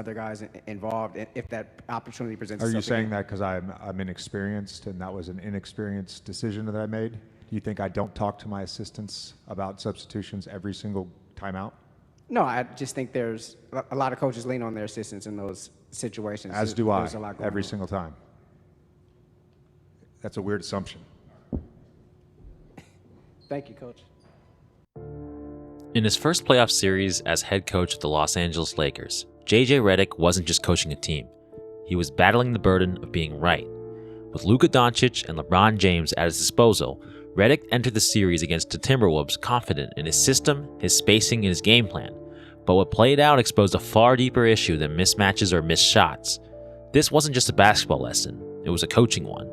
other guys involved if that opportunity presents Are itself. you saying that because I'm inexperienced and that was an inexperienced decision that I made? Do you think I don't talk to my assistants about substitutions every single timeout? No, I just think there's a lot of coaches lean on their assistants in those situations. As do I, There's a lot going every on. single time. That's a weird assumption. Thank you, Coach. In his first playoff series as head coach of the Los Angeles Lakers, JJ Redick wasn't just coaching a team. He was battling the burden of being right. With Luka Doncic and LeBron James at his disposal, Redick entered the series against the Timberwolves confident in his system, his spacing, and his game plan. But what played out exposed a far deeper issue than mismatches or missed shots. This wasn't just a basketball lesson, it was a coaching one.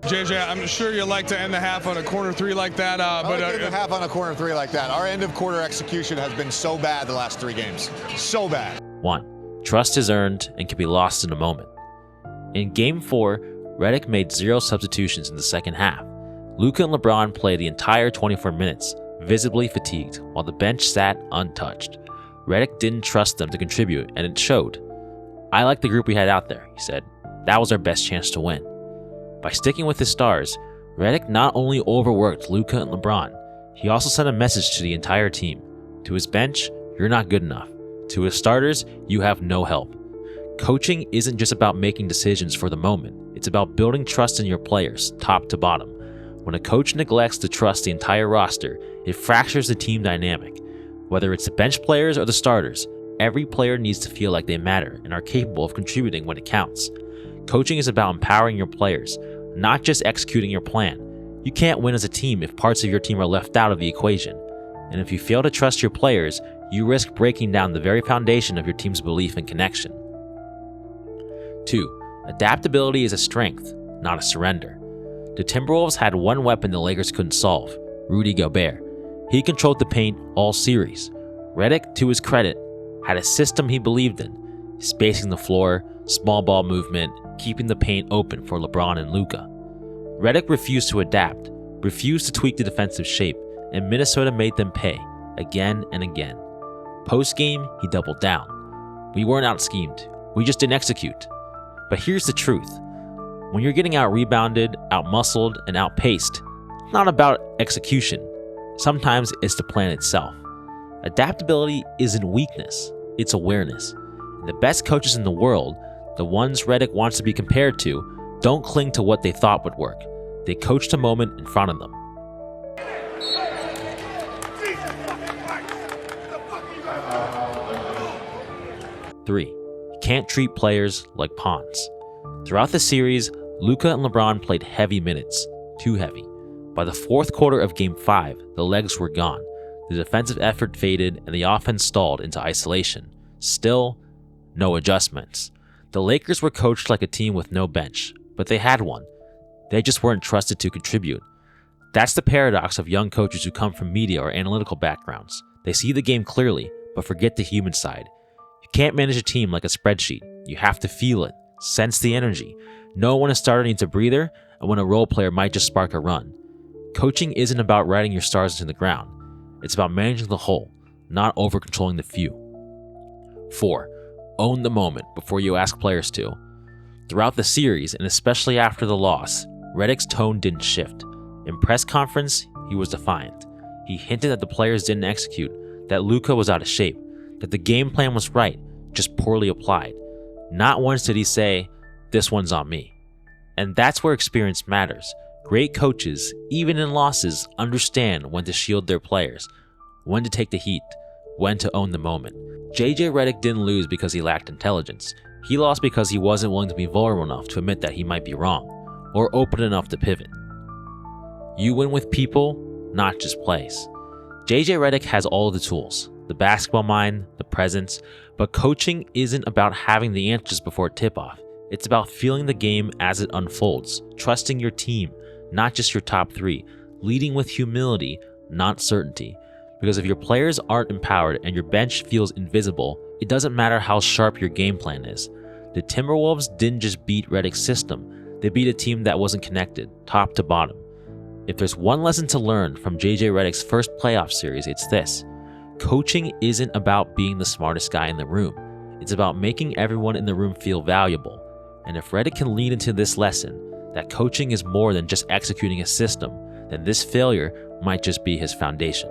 JJ, I'm sure you like to end the half on a corner three like that. But end the half on a corner three like that. Our end of quarter execution has been so bad the last 3 games. So bad. 1. Trust is earned and can be lost in a moment. In Game 4, Redick made 0 substitutions in the second half. Luka and LeBron played the entire 24 minutes, visibly fatigued, while the bench sat untouched. Redick didn't trust them to contribute, and it showed. "I like the group we had out there," he said. "That was our best chance to win." By sticking with his stars, Redick not only overworked Luka and LeBron, he also sent a message to the entire team. To his bench, you're not good enough. To his starters, you have no help. Coaching isn't just about making decisions for the moment. It's about building trust in your players, top to bottom. When a coach neglects to trust the entire roster, it fractures the team dynamic. Whether it's the bench players or the starters, every player needs to feel like they matter and are capable of contributing when it counts. Coaching is about empowering your players, not just executing your plan. You can't win as a team if parts of your team are left out of the equation. And if you fail to trust your players, you risk breaking down the very foundation of your team's belief and connection. 2. Adaptability is a strength, not a surrender. The Timberwolves had one weapon the Lakers couldn't solve: Rudy Gobert. He controlled the paint all series. Redick, to his credit, had a system he believed in: spacing the floor, small ball movement, keeping the paint open for LeBron and Luka. Redick refused to adapt, refused to tweak the defensive shape, and Minnesota made them pay, again and again. Post-game, he doubled down. "We weren't out-schemed, we just didn't execute." But here's the truth. When you're getting out-rebounded, out-muscled, and out-paced, it's not about execution. Sometimes it's the plan itself. Adaptability isn't weakness, it's awareness. And the best coaches in the world, the ones Redick wants to be compared to, don't cling to what they thought would work. They coach the moment in front of them. 3. You can't treat players like pawns. Throughout the series, Luka and LeBron played heavy minutes, too heavy. By the fourth quarter of Game 5, the legs were gone. The defensive effort faded and the offense stalled into isolation. Still, no adjustments. The Lakers were coached like a team with no bench, but they had one. They just weren't trusted to contribute. That's the paradox of young coaches who come from media or analytical backgrounds. They see the game clearly, but forget the human side. You can't manage a team like a spreadsheet. You have to feel it, sense the energy, know when a starter needs a breather and when a role player might just spark a run. Coaching isn't about riding your stars into the ground. It's about managing the whole, not over-controlling the few. 4. Own the moment before you ask players to. Throughout the series, and especially after the loss, Redick's tone didn't shift. In press conference, he was defiant. He hinted that the players didn't execute, that Luka was out of shape, that the game plan was right, just poorly applied. Not once did he say, "This one's on me." And that's where experience matters. Great coaches, even in losses, understand when to shield their players, when to take the heat, when to own the moment. JJ Redick didn't lose because he lacked intelligence. He lost because he wasn't willing to be vulnerable enough to admit that he might be wrong, or open enough to pivot. You win with people, not just plays. JJ Redick has all the tools, the basketball mind, the presence, but coaching isn't about having the answers before tip-off. It's about feeling the game as it unfolds, trusting your team, not just your top 3, leading with humility, not certainty. Because if your players aren't empowered and your bench feels invisible, it doesn't matter how sharp your game plan is. The Timberwolves didn't just beat Redick's system, they beat a team that wasn't connected, top to bottom. If there's one lesson to learn from JJ Redick's first playoff series, it's this. Coaching isn't about being the smartest guy in the room. It's about making everyone in the room feel valuable. And if Redick can lean into this lesson, that coaching is more than just executing a system, then this failure might just be his foundation.